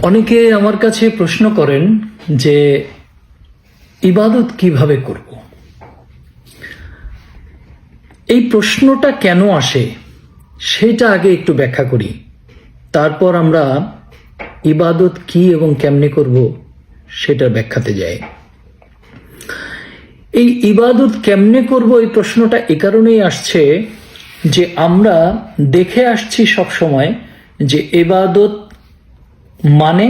অনেকে আমার কাছে প্রশ্ন করেন যে ইবাদত কিভাবে করব। এই প্রশ্নটা কেন আসে সেটা আগে একটু ব্যাখ্যা করি, তারপর আমরা ইবাদত কি এবং কেমনে করব সেটার ব্যাখ্যাতে যাই। এই ইবাদত কেমনে করব এই প্রশ্নটা এ কারণেই আসছে যে আমরা দেখে আসছি সব সময় যে ইবাদত মানে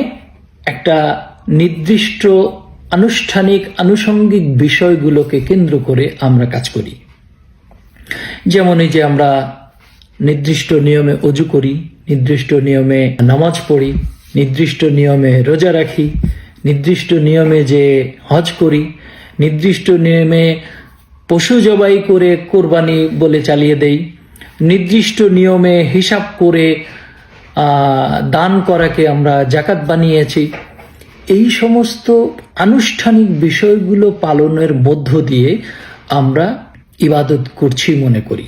একটা নির্দিষ্ট আনুষ্ঠানিক আনুষঙ্গিক বিষয়গুলোকে কেন্দ্র করে আমরা কাজ করি। যেমন এই যে আমরা নির্দিষ্ট নিয়মে অজু করি, নির্দিষ্ট নিয়মে নামাজ পড়ি, নির্দিষ্ট নিয়মে রোজা রাখি, নির্দিষ্ট নিয়মে যে হজ করি, নির্দিষ্ট নিয়মে পশু জবাই করে কোরবানি বলে চালিয়ে দেই, নির্দিষ্ট নিয়মে হিসাব করে দান করাকে আমরা জাকাত বানিয়েছি। এই সমস্ত আনুষ্ঠানিক বিষয়গুলো পালনের মধ্য দিয়ে আমরা ইবাদত করছি মনে করি,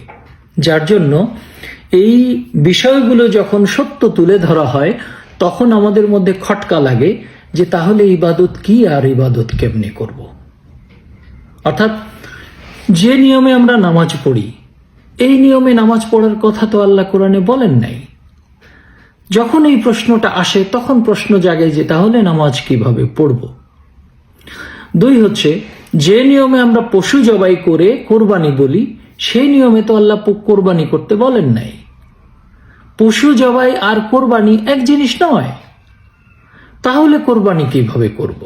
যার জন্য এই বিষয়গুলো যখন সত্য তুলে ধরা হয় তখন আমাদের মধ্যে খটকা লাগে যে তাহলে ইবাদত কি আর ইবাদত কেমনে করব। অর্থাৎ যে নিয়মে আমরা নামাজ পড়ি এই নিয়মে নামাজ পড়ার কথা তো আল্লাহ কোরআনে বলেন নাই। যখন এই প্রশ্নটা আসে তখন প্রশ্ন জাগে যে তাহলে নামাজ কিভাবে পড়ব। দুই হচ্ছে, যে নিয়মে আমরা পশু জবাই করে কোরবানি বলি সেই নিয়মে তো আল্লাহ কোরবানি করতে বলেন নাই। পশু জবাই আর কোরবানি এক জিনিস নয়, তাহলে কোরবানি কিভাবে করব।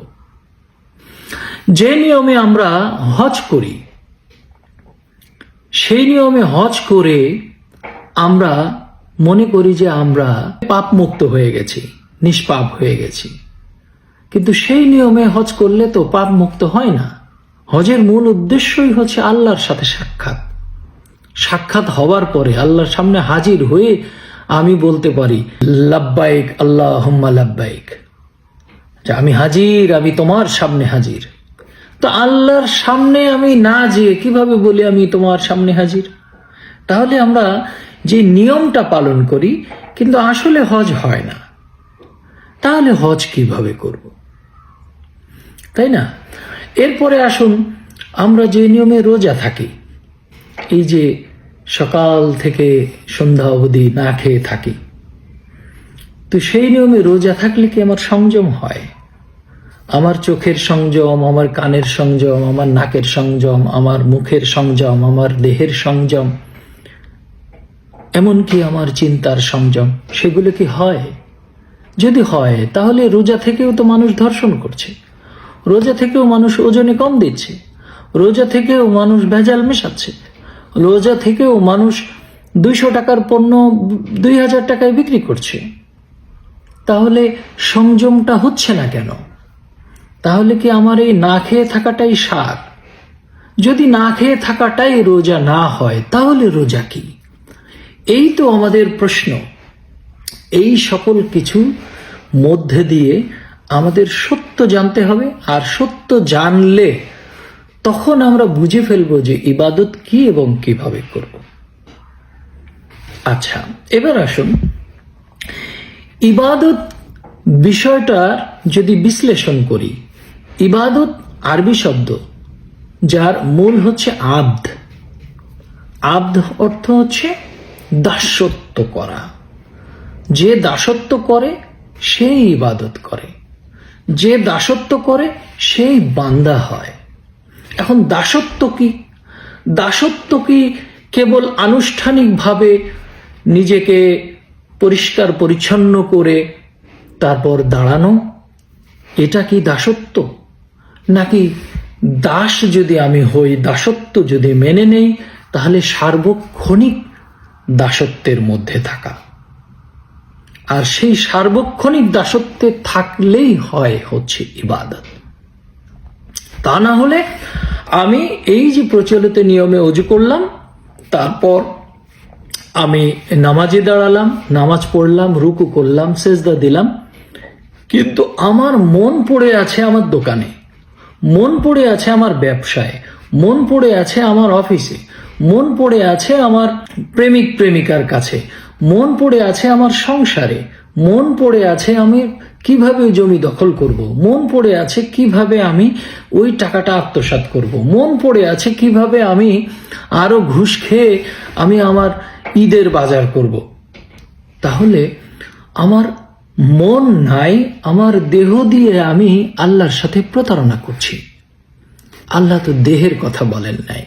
যে নিয়মে আমরা হজ করি সেই নিয়মে হজ করে আমরা মনে করি যে আমরা পাপ মুক্ত হয়ে গেছি, নিষ্পাপ হয়ে গেছি, কিন্তু সেই নিয়মে হজ করলে তো পাপ মুক্ত হয় না। হজের মূল উদ্দেশ্যই হচ্ছে আল্লাহর সাথে সাক্ষাৎ হওয়ার পরে আল্লাহর সামনে হাজির হয়ে আমি বলতে পারি লাব্বাইক আল্লাহুম্মা লাব্বাইক, যে আমি হাজির, আমি তোমার সামনে হাজির। তো আল্লাহর সামনে আমি না যেয়ে কিভাবে বলি আমি তোমার সামনে হাজির? তাহলে আমরা যে নিয়মটা পালন করি কিন্তু আসলে হজ হয় না, তাহলে হজ কিভাবে করব, তাই না? এরপরে আসুন, আমরা যে নিয়মে রোজা থাকি, এই যে সকাল থেকে সন্ধ্যা অবধি না খেয়ে থাকি, তো সেই নিয়মে রোজা থাকলে কি আমার সংযম হয়? আমার চোখের সংযম, আমার কানের সংযম, আমার নাকের সংযম, আমার মুখের সংযম, আমার দেহের সংযম, এমনকি আমার চিন্তার সংযম, সেগুলো কি হয়? যদি হয় তাহলে রোজা থেকেও তো মানুষ ধর্ষণ করছে, রোজা থেকেও মানুষ ওজনে কম দিচ্ছে, রোজা থেকেও মানুষ ভেজাল মেশাচ্ছে, রোজা থেকেও মানুষ 200 টাকার পণ্য 2000 টাকায় বিক্রি করছে। তাহলে সংযমটা হচ্ছে না কেন? তাহলে কি আমার এই না খেয়ে থাকাটাই সার? যদি না খেয়ে থাকাটাই রোজা না হয় তাহলে রোজা কি? এই তো আমাদের প্রশ্ন। এই সকল কিছু মধ্যে দিয়ে আমাদের সত্য জানতে হবে, আর সত্য জানলে তখন আমরা বুঝে ফেলবো যে ইবাদত কি এবং কিভাবে করব। আচ্ছা, এবার আসুন ইবাদত বিষয়টা যদি বিশ্লেষণ করি। ইবাদত আরবি শব্দ যার মূল হচ্ছে আব্দ। আব্দ অর্থ হচ্ছে দাসত্ব করা। যে দাসত্ব করে সেই ইবাদত করে, যে দাসত্ব করে সেই বান্দা হয়। এখন দাসত্ব কি? দাসত্ব কি কেবল আনুষ্ঠানিকভাবে নিজেকে পরিষ্কার পরিচ্ছন্ন করে তারপর দাঁড়ানো, এটা কি দাসত্ব? নাকি দাস যদি আমি হই, দাসত্ব যদি মেনে নেই, তাহলে সার্বক্ষণিক দাসত্বের মধ্যে থাকা, আর সেই সার্বক্ষণিক দাসত্বে থাকলেই হচ্ছে ইবাদত। তা না হলে আমি এই যে প্রচলিত নিয়মে অজু করলাম, তারপর আমি নামাজে দাঁড়ালাম, নামাজ পড়লাম, রুকু করলাম, সেজদা দিলাম, কিন্তু আমার মন পড়ে আছে আমার দোকানে, মন পড়ে আছে আমার ব্যবসায়, মন পড়ে আছে আমার অফিসে, মন পড়ে আছে আমার প্রেমিক প্রেমিকার কাছে, মন পড়ে আছে আমার সংসারে, মন পড়ে আছে আমি কিভাবে ওই জমি দখল করব, মন পড়ে আছে কিভাবে আমি ওই টাকাটা আত্মসাৎ করব, মন পড়ে আছে কিভাবে আমি আরো ঘুষ খেয়ে আমি আমার ঈদের বাজার করব। তাহলে আমার মন নাই, আমার দেহ দিয়ে আমি আল্লাহর সাথে প্রতারণা করছি। আল্লাহ তো দেহের কথা বলেন নাই।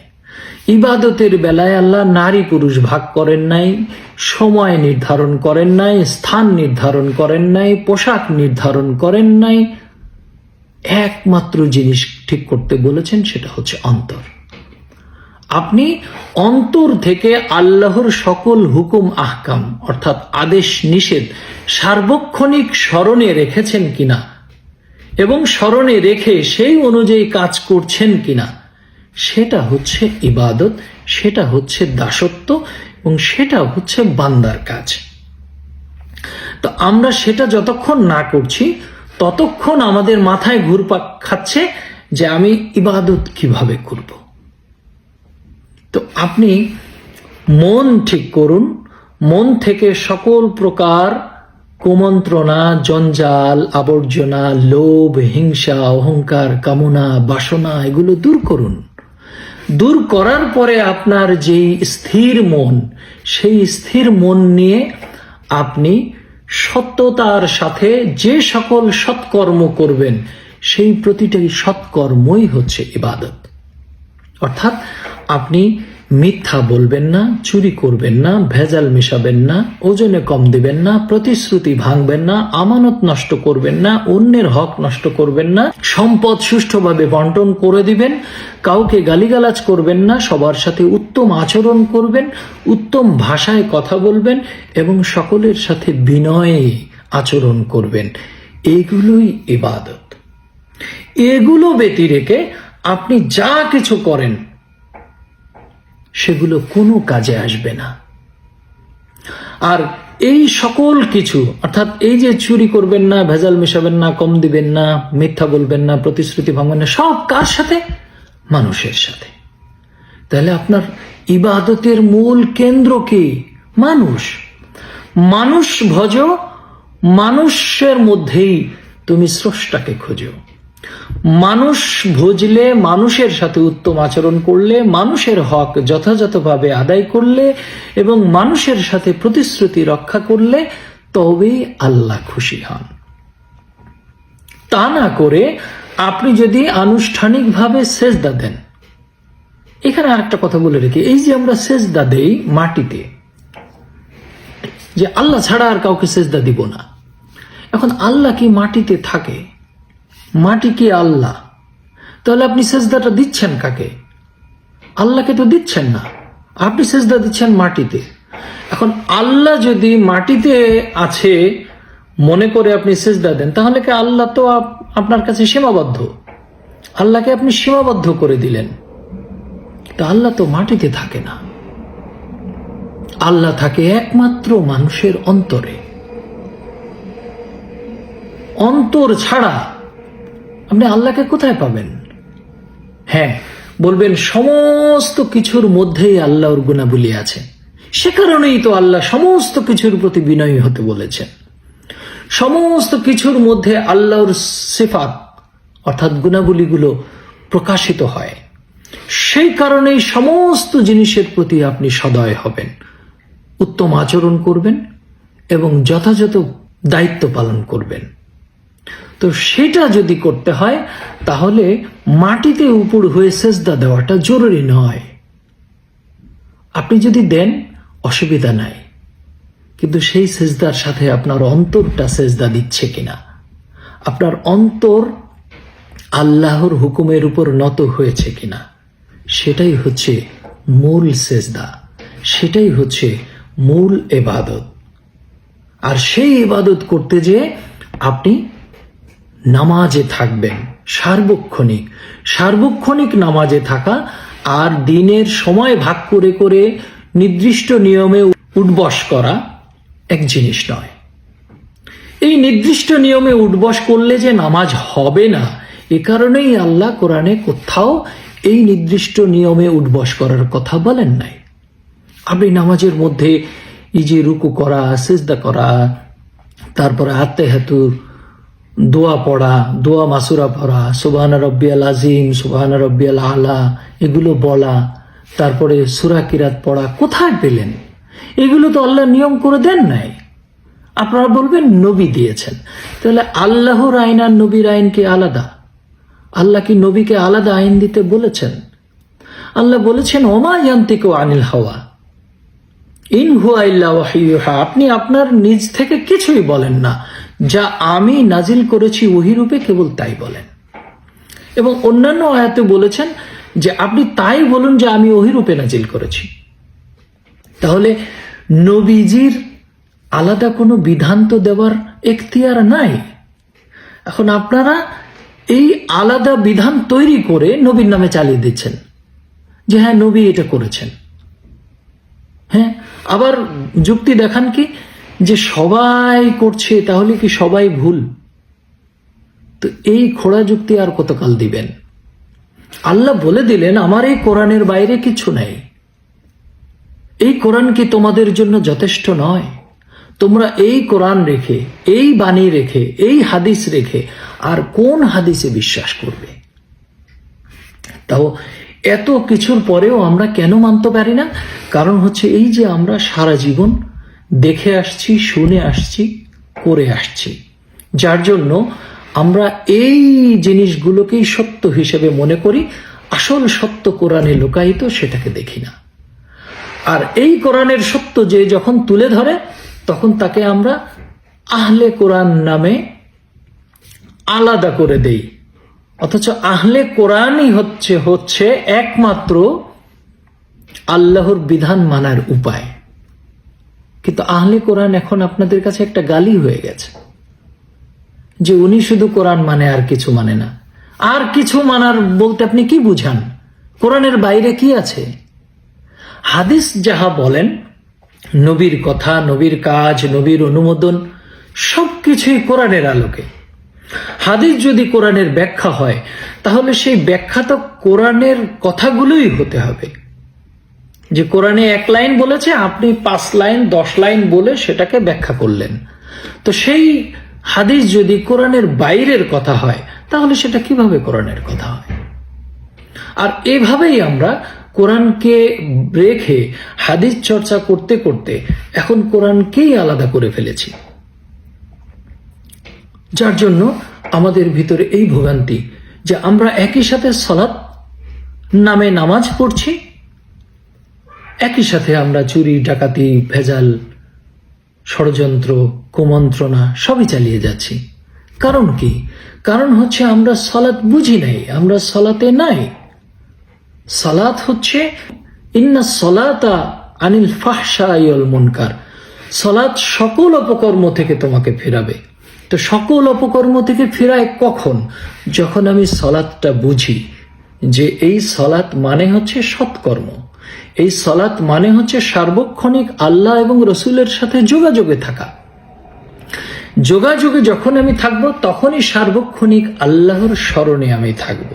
ইবাদতের বেলায় আল্লাহ নারী পুরুষ ভাগ করেন নাই, সময় নির্ধারণ করেন নাই, স্থান নির্ধারণ করেন নাই, পোশাক নির্ধারণ করেন নাই। একমাত্র জিনিস ঠিক করতে বলেছেন, সেটা হচ্ছে অন্তর। আপনি অন্তর থেকে আল্লাহর সকল হুকুম আহকাম অর্থাৎ আদেশ নিষেধ সার্বক্ষণিক স্মরণে রেখেছেন কিনা এবং স্মরণে রেখে সেই অনুযায়ী কাজ করছেন কিনা, সেটা হচ্ছে ইবাদত, সেটা হচ্ছে দাসত্ব এবং সেটা হচ্ছে বান্দার কাজ। তো আমরা সেটা যতক্ষণ না করছি ততক্ষণ আমাদের মাথায় ঘুরপাক খাচ্ছে যে আমি ইবাদত কিভাবে করব। তো আপনি মন ঠিক করুন, মন থেকে সকল প্রকার কুমন্ত্রণা, জঞ্জাল, আবর্জনা, লোভ, হিংসা, অহংকার, কামনা, বাসনা এগুলো দূর করুন। দূর করার পরে আপনার যেই স্থির মন, সেই স্থির মন নিয়ে আপনি সত্যতার সাথে যে সকল সৎকর্ম করবেন, সেই প্রতিটাই সৎকর্মই হচ্ছে ইবাদত। অর্থাৎ আপনি মিথ্যা বলবেন না, চুরি করবেন না, ভেজাল মেশাবেন না, ওজনে কম দিবেন না, প্রতিশ্রুতি ভাঙবেন না, আমানত নষ্ট করবেন না, অন্যের হক নষ্ট করবেন না, সম্পদ সুষ্ঠুভাবে বন্টন করে দিবেন, কাউকে গালিগালাজ করবেন না, সবার সাথে উত্তম আচরণ করবেন, উত্তম ভাষায় কথা বলবেন এবং সকলের সাথে বিনয়ে আচরণ করবেন। এগুলোই ইবাদত। এগুলো ব্যতি রেখে আপনি যা কিছু করেন সেগুলো কোনো কাজে আসবে না। আর এই সকল কিছু অর্থাৎ এই যে চুরি করবেন না, ভেজাল মেশাবেন না, কম দিবেন না, মিথ্যা বলবেন না, প্রতিশ্রুতি ভাঙবেন না, সব কার সাথে? মানুষের সাথে। তাহলে আপনার ইবাদতের মূল কেন্দ্র কি? মানুষ। মানুষ ভজ, মানুষের মধ্যেই তুমি স্রষ্টাকে খোঁজো। মানুষ ভজলে, মানুষের সাথে উত্তম আচরণ করলে, মানুষের হক যথাযথভাবে আদায় করলে এবং মানুষের সাথে প্রতিশ্রুতি রক্ষা করলে তবেই আল্লাহ খুশি হন। তা না করে আপনি যদি আনুষ্ঠানিকভাবে সেজদা দেন, এখানে আরেকটা কথা বলে রেখে, এই যে আমরা সেজদা দেই মাটিতে, যে আল্লাহ ছাড়া আর কাউকে সেজদা দিব না। এখন আল্লাহ কি মাটিতে থাকে? মাটি কি আল্লাহ? তাহলে আপনি সেজদাটা দিচ্ছেন কাকে? আল্লাহকে তো দিচ্ছেন না, আপনি সেজদা দিচ্ছেন মাটিতে। এখন আল্লাহ যদি মাটিতে আছে মনে করে আপনি সেজদা দেন, তাহলে কি আল্লাহ তো আপনার কাছে সীমাবদ্ধ? আল্লাহকে আপনি সীমাবদ্ধ করে দিলেন। তা আল্লাহ তো মাটিতে থাকে না, আল্লাহ থাকে একমাত্র মানুষের অন্তরে। অন্তর ছাড়া আপনি আল্লাহকে কোথায় পাবেন? হ্যাঁ, বলবেন সমস্ত কিছুর মধ্যেই আল্লাহর গুণাবলী আছে, সে কারণেই তো আল্লাহ সমস্ত কিছুর প্রতি বিনয়ী হতে বলেছেন। সমস্ত কিছুর মধ্যে আল্লাহর সিফাত অর্থাৎ গুণাবলীগুলো প্রকাশিত হয়, সেই কারণেই সমস্ত জিনিসের প্রতি আপনি সদয় হবেন, উত্তম আচরণ করবেন এবং যথাযথ দায়িত্ব পালন করবেন। তো সেটা যদি করতে হয় তাহলে মাটিতে উপর হয়ে সেজদা দেওয়াটা জরুরি নয়। আপনি যদি দেন অসুবিধা নাই, কিন্তু সেই সেজদার সাথে আপনার অন্তরটা সেজদা দিচ্ছে কিনা, আপনার অন্তর আল্লাহর হুকুমের উপর নত হয়েছে কিনা, সেটাই হচ্ছে মূল সেজদা, সেটাই হচ্ছে মূল ইবাদত। আর সেই ইবাদত করতে যে আপনি নামাজে থাকবেন, সার্বক্ষণিক নামাজে থাকা আর দিনের সময় ভাগ করে করে নির্দিষ্ট নিয়মে উঠবস করা এক জিনিস নয়। এই নির্দিষ্ট নিয়মে উঠবস করলে যে নামাজ হবে না, এ কারণেই আল্লাহ কোরআনে কোথাও এই নির্দিষ্ট নিয়মে উঠবস করার কথা বলেন নাই। আপনি নামাজের মধ্যে এই যে রুকু করা, সিজদা করা, তারপরে আত্তেহাতুর দোয়া পড়া, দোয়া মাসুরা পড়া, সুবহানা রব্বিয়াল আজিম, সুবহানা রব্বিয়াল আলা, এগুলো বলা, তারপরে সূরা কিরাত পড়া কোথায় পেলেন? এগুলো তো আল্লাহ নিয়ম করে দেন নাই। আপনারা বলবেন নবী দিয়েছেন। তাহলে আল্লাহর আইন আর নবীর আইন কি আলাদা? আল্লাহ কি নবীকে আলাদা আইন দিতে বলেছেন? আল্লাহ বলেছেন ওমা ইয়ান্তিকু আনিল হাওয়া ইন হুয়া ইল্লা ওয়াহয়ু ইউহা। আপনি আপনার নিজ থেকে কিছুই বলেন না, যা আমি নাজিল করেছি ওহী রূপে কেবল তাই বলেন। এবং অন্যান্য আয়াতে বলেছেন যে আপনি তাই বলুন যে আমি ওহী রূপে নাজিল করেছি। তাহলে নবীজির আলাদা কোনো বিধান তো দেওয়ার এখতিয়ার নাই। এখন আপনারা এই আলাদা বিধান তৈরি করে নবীর নামে চালিয়ে দিচ্ছেন যে হ্যাঁ নবী এটা করেছেন। হ্যাঁ, আবার যুক্তি দেখান কি যে সবাই করছে, তাহলে কি সবাই ভুল? তো এই খোড়া যুক্তি আর কতকাল দিবেন? আল্লাহ বলে দিলেন আমার এই কোরআনের বাইরে কিছু নাই। এই কোরআন কি তোমাদের জন্য যথেষ্ট নয়? তোমরা এই কোরআন রেখে, এই বাণী রেখে, এই হাদিস রেখে আর কোন হাদিসে বিশ্বাস করবে? তাও এত কিছুর পরেও আমরা কেন মানতে পারি না? কারণ হচ্ছে এই যে আমরা সারা জীবন দেখে আসছি, শুনে আসছি, করে আসছি, যার জন্য আমরা এই জিনিসগুলোকেই সত্য হিসেবে মনে করি। আসল সত্য কোরআনে লুকায়িত, সেটাকে দেখি না। আর এই কোরআনের সত্য যে যখন তুলে ধরে, তখন তাকে আমরা আহলে কোরআন নামে আলাদা করে দেই। অথচ আহলে কোরআনই হচ্ছে একমাত্র আল্লাহর বিধান মানার উপায়। কিন্তু আহলে কোরআন এখন আপনাদের কাছে একটা গালি হয়ে গেছে যে উনি শুধু কোরআন মানে, আর কিছু মানে না। আর কিছু মানার বলতে আপনি কি বুঝান? কোরআনের বাইরে কি আছে? হাদিস যাহা বলেন, নবীর কথা, নবীর কাজ, নবীর অনুমোদন সবকিছুই কোরআনের আলোকে। হাদিস যদি কোরআনের ব্যাখ্যা হয়, তাহলে সেই ব্যাখ্যা তো কোরআনের কথাগুলোই হতে হবে। যে কোরআনে 1 লাইন বলেছে, আপনি 5 লাইন 10 লাইন বলে সেটাকে ব্যাখ্যা করলেন। তো সেই হাদিস যদি কোরআনের বাইরের কথা হয়, তাহলে সেটা কিভাবে কোরআনের কথা হয়? আর এভাবেই আমরা কোরআনকে রেখে হাদিস চর্চা করতে করতে এখন কোরআনকেই আলাদা করে ফেলেছি, যার জন্য আমাদের ভিতরে এই ভোগান্তি যে আমরা একই সাথে সালাত নামে নামাজ পড়ছি, একই সাথে আমরা চুরি, ডাকাতি, ভেজাল, ষড়যন্ত্র, কুমন্ত্রণা সবই চালিয়ে যাচ্ছি। কারণ কি? কারণ হচ্ছে আমরা সালাত বুঝি নাই, আমরা সালাতে নাই। সালাত হচ্ছে ইন্না সলাতা আনিল ফাহশাই ওয়াল মুনকার। সালাত সকল অপকর্ম থেকে তোমাকে ফেরাবে। তো সকল অপকর্ম থেকে ফেরায় কখন? যখন আমি সালাতটা বুঝি যে এই সালাত মানে হচ্ছে সৎকর্ম, এই সালাত মানে হচ্ছে সার্বক্ষণিক আল্লাহ এবং রসুলের সাথে যোগাযোগে থাকা। যোগাযোগে যখন আমি থাকবো, তখনই সার্বক্ষণিক আল্লাহর স্মরণে আমি থাকব।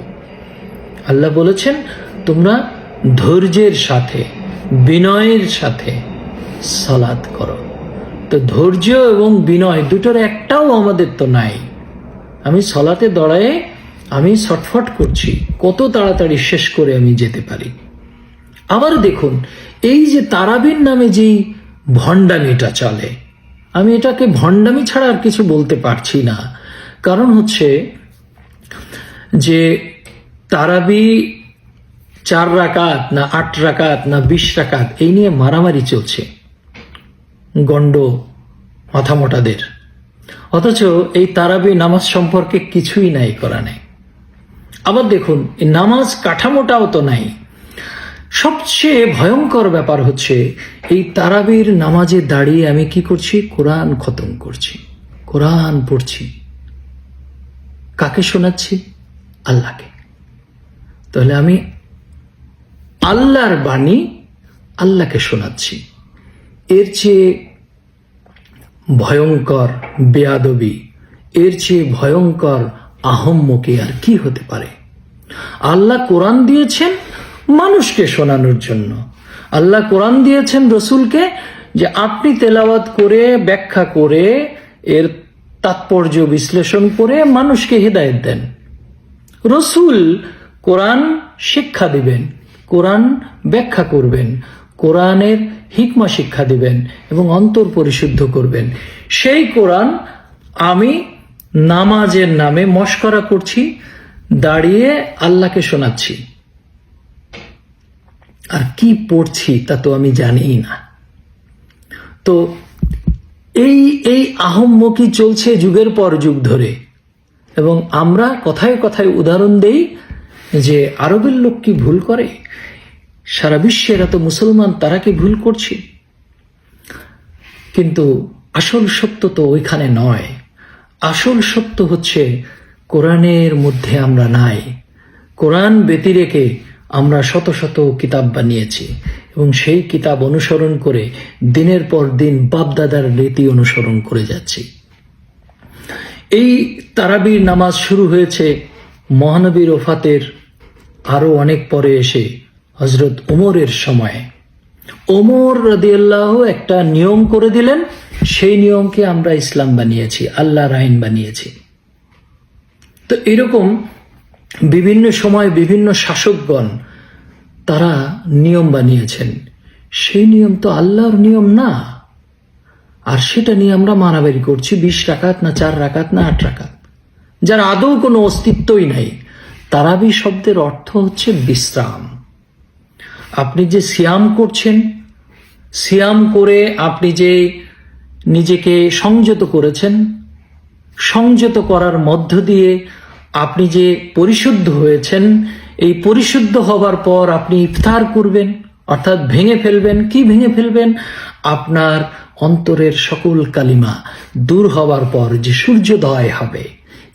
আল্লাহ বলেছেন তোমরা ধৈর্যের সাথে, বিনয়ের সাথে সালাত করো। তো ধৈর্য এবং বিনয় দুটোর একটাও আমাদের তো নাই। আমি সালাতে দাঁড়ায় আমি ছটফট করছি কত তাড়াতাড়ি শেষ করে আমি যেতে পারি। আবার দেখুন, এই যে তারাবির নামে যেই ভণ্ডামিটা চলে, আমি এটাকে ভণ্ডামি ছাড়া আর কিছু বলতে পারছি না। কারণ হচ্ছে যে তারাবি 4 রাকাত না 8 রাকাত না 20 রাকাত, এই নিয়ে মারামারি চলছে গন্ড মাথামোটাদের। অথচ এই তারাবি নামাজ সম্পর্কে কিছুই নাই কোরআনে। আবার দেখুন, এই নামাজ কাঠামোটাও তো নাই। সবচেয়ে ভয়ঙ্কর ব্যাপার হচ্ছে এই তারাবির নামাজে দাঁড়িয়ে আমি কি করছি? কোরআন খতম করছি, কোরআন পড়ছি। কাকে শোনাচ্ছি? আল্লাহকে। তাহলে আমি আল্লাহর বাণী আল্লাহকে শোনাচ্ছি। এর চেয়ে ভয়ঙ্কর বেয়াদবি, এর চেয়ে ভয়ঙ্কর আহম্মকি আর কি হতে পারে? আল্লাহ কোরআন দিয়েছেন মানুষকে শোনানোর জন্য। আল্লাহ কোরআন দিয়েছেন রসুলকে যে আপনি তেলাওয়াত করে, ব্যাখ্যা করে এর তাৎপর্য বিশ্লেষণ করে মানুষকে হিদায়াত দেন। রসুল কোরআন শিক্ষা দিবেন, কোরআন ব্যাখ্যা করবেন, কোরআনের হিকমা শিক্ষা দিবেন এবং অন্তর পরিশুদ্ধ করবেন। সেই কোরআন আমি নামাজের নামে মশকরা করছি, দাঁড়িয়ে আল্লাহকে শোনাচ্ছি, আর কি পড়ছি তা তো আমি জানিই না। তো এই আহম্মকি চলছে যুগের পর যুগ ধরে, এবং আমরা কথায় কথায় উদাহরণ দেই যে আরবের লোক কি ভুল করে, সারা বিশ্বের এত মুসলমান তারা কি ভুল করছে? কিন্তু আসল সত্য তো ওইখানে নয়। আসল সত্য হচ্ছে কোরআনের মধ্যে আমরা নাই। কোরআন ব্যতিরেকে আমরা শত শত কিতাব বানিয়েছি এবং সেই কিতাব অনুসরণ করে দিনের পর দিন বাপদাদার রীতি অনুসরণ করে যাচ্ছি। এই তারাবির নামাজ শুরু হয়েছে মহানবীর ওফাতের আরো অনেক পরে এসে হযরত ওমরের সময়ে। ওমর রাদিয়াল্লাহু একটা নিয়ম করে দিলেন, সেই নিয়মকে আমরা ইসলাম বানিয়েছি, আল্লাহর আইন বানিয়েছি। তো এরকম বিভিন্ন সময় বিভিন্ন শাসকগণ তারা নিয়ম বানিয়েছেন, সেই নিয়ম তো আল্লাহর নিয়ম না, আর সেটা নিয়ে আমরা মারামারি করছি। 20 রাকাত না 4 রাকাত না 8 রাকাত, যার আদৌ কোনো অস্তিত্বই নাই। তারাবি শব্দের অর্থ হচ্ছে বিশ্রাম। আপনি যে সিয়াম করছেন, সিয়াম করে আপনি যে নিজেকে সংযত করেছেন, সংযত করার মধ্য দিয়ে আপনি যে পরিশুদ্ধ হয়েছেন, এই পরিশুদ্ধ হবার পর আপনি ইফতার করবেন, অর্থাৎ ভেঙে ফেলবেন। কি ভেঙে ফেলবেন? আপনার অন্তরের সকল কালিমা দূর হবার পর যে সূর্যোদয় হবে,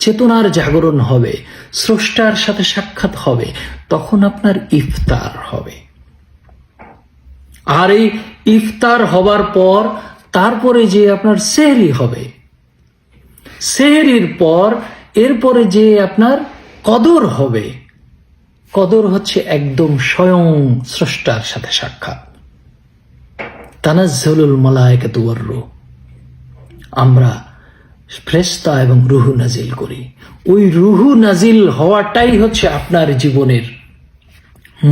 চেতনার জাগরণ হবে, স্রষ্টার সাথে সাক্ষাৎ হবে, তখন আপনার ইফতার হবে। আর এই ইফতার হবার পর তারপরে যে আপনার সেহরি হবে, সেহরির পর এরপরে যে আপনার কদর হবে। কদর হচ্ছে একদম স্বয়ং স্রষ্টার সাথে সাক্ষাৎ। তানাজ্জালুল মালায়েকাতু ওয়ার রূহ, আমরা ফেরেশতা এবং রূহ নাজিল করি। ওই রূহ নাজিল হওয়াটাই হচ্ছে আপনার জীবনের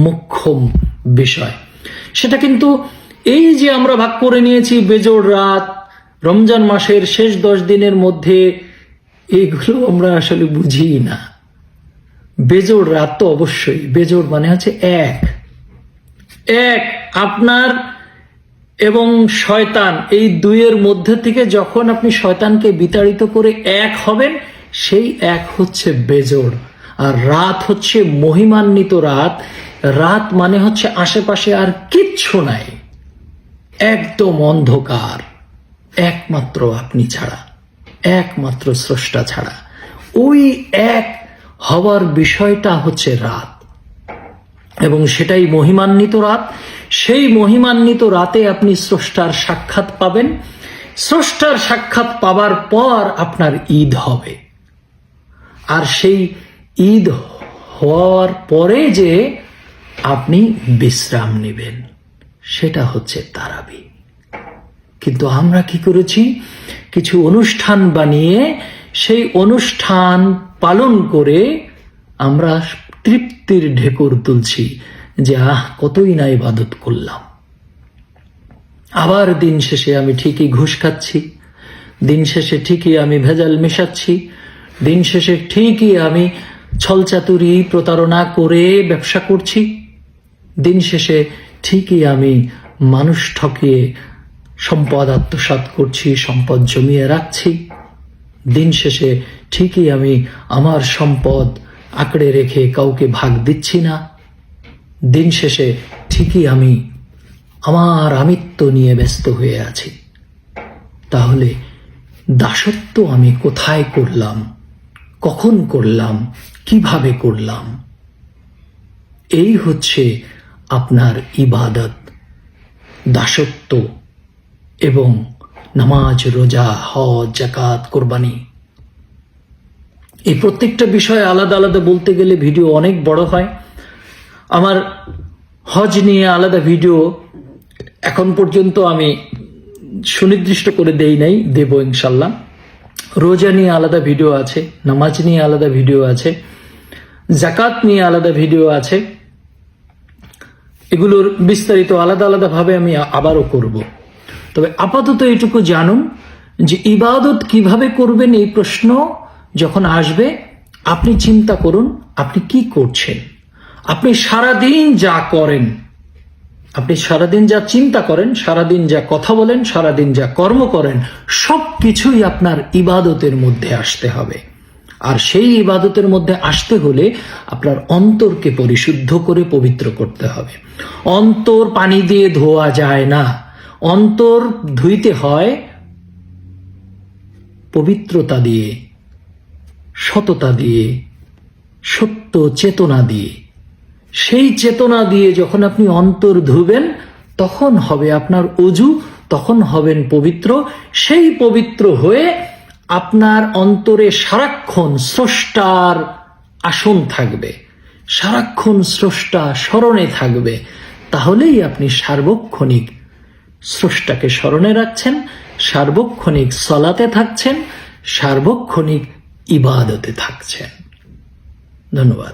মুখ্য বিষয়। সেটা কিন্তু এই যে আমরা ভাগ করে নিয়েছি বেজোড় রাত, রমজান মাসের শেষ 10 দিনের মধ্যে, এইগুলো আমরা আসলে বুঝি না। বেজোড় রাত তো অবশ্যই, বেজোড় মানে হচ্ছে এক আপনার এবং শয়তান, এই দুইয়ের মধ্যে থেকে যখন আপনি শয়তানকে বিতাড়িত করে এক হবেন, সেই এক হচ্ছে বেজোড়। আর রাত হচ্ছে মহিমান্বিত রাত। রাত মানে হচ্ছে আশেপাশে আর কিচ্ছু নাই, একদম অন্ধকার, একমাত্র আপনি ছাড়া, একমাত্র স্রষ্টা ছাড়া। ওই এক হওয়ার বিষয়টা হচ্ছে রাত, এবং সেটাই মহিমান্বিত রাত। সেই মহিমান্বিত রাতে আপনি স্রষ্টার সাক্ষাৎ পাবেন। স্রষ্টার সাক্ষাৎ পাবার পর আপনার ঈদ হবে, আর সেই ঈদ হওয়ার পরে যে আপনি বিশ্রাম নেবেন, সেটা হচ্ছে তারাবি। কিন্তু আমরা কি করেছি? কিছু অনুষ্ঠান বানিয়ে সেই অনুষ্ঠান পালন করে আমরা তৃপ্তির ঢেকুর তুলছি যে কতই না ইবাদত করলাম। আবার দিন শেষে আমি ঠিকই ঘুষ খাচ্ছি, দিন শেষে ঠিকই আমি ভেজাল মেশাচ্ছি, দিন শেষে ঠিকই আমি ছলচাতুরি প্রতারণা করে ব্যবসা করছি, দিন শেষে ঠিকই আমি মানুষ ঠকিয়ে সম্পদ আত্মসাৎ করছি, সম্পদ জমিয়ে রাখছি, দিন শেষে ঠিকই আমি আমার সম্পদ আঁকড়ে রেখে কাউকে ভাগ দিচ্ছি না, দিন শেষে ঠিকই আমি আমার আমিত্ব নিয়ে ব্যস্ত হয়ে আছি। তাহলে দাসত্ব আমি কোথায় করলাম, কখন করলাম, কিভাবে করলাম? এই হচ্ছে আপনার ইবাদত, দাসত্ব এবং নামাজ, রোজা, হজ, যাকাত, কোরবানি। এই প্রত্যেকটা বিষয় আলাদা আলাদা বলতে গেলে ভিডিও অনেক বড় হয়। আমার হজ নিয়ে আলাদা ভিডিও এখন পর্যন্ত আমি সুনির্দিষ্ট করে দেই নাই, দেব ইনশাল্লাহ। রোজা নিয়ে আলাদা ভিডিও আছে, নামাজ নিয়ে আলাদা ভিডিও আছে, জাকাত নিয়ে আলাদা ভিডিও আছে। এগুলোর বিস্তারিত আলাদা আলাদা ভাবে আমি আবারও করব। তবে আপাতত এটুকু জানুন যে ইবাদত কিভাবে করবেন এই প্রশ্ন যখন আসবে, আপনি চিন্তা করুন আপনি কি করছেন। আপনি সারাদিন যা করেন, আপনি সারাদিন যা চিন্তা করেন, সারাদিন যা কথা বলেন, সারাদিন যা কর্ম করেন, সব কিছুই আপনার ইবাদতের মধ্যে আসতে হবে। আর সেই ইবাদতের মধ্যে আসতে হলে আপনার অন্তরকে পরিশুদ্ধ করে পবিত্র করতে হবে। অন্তর পানি দিয়ে ধোয়া যায় না, অন্তর ধুইতে হয় পবিত্রতা দিয়ে, সততা দিয়ে, সত্য চেতনা দিয়ে। সেই চেতনা দিয়ে যখন আপনি অন্তর ধুবেন তখন হবে আপনার অজু, তখন হবেন পবিত্র। সেই পবিত্র হয়ে আপনার অন্তরে সারাক্ষণ স্রষ্টার আসন থাকবে, সারাক্ষণ স্রষ্টা স্মরণে থাকবে। তাহলেই আপনি সার্বক্ষণিক স্রষ্টাকে স্মরণে রাখছেন, সার্বক্ষণিক সলাতে থাকছেন, সার্বক্ষণিক ইবাদতে থাকছেন। ধন্যবাদ।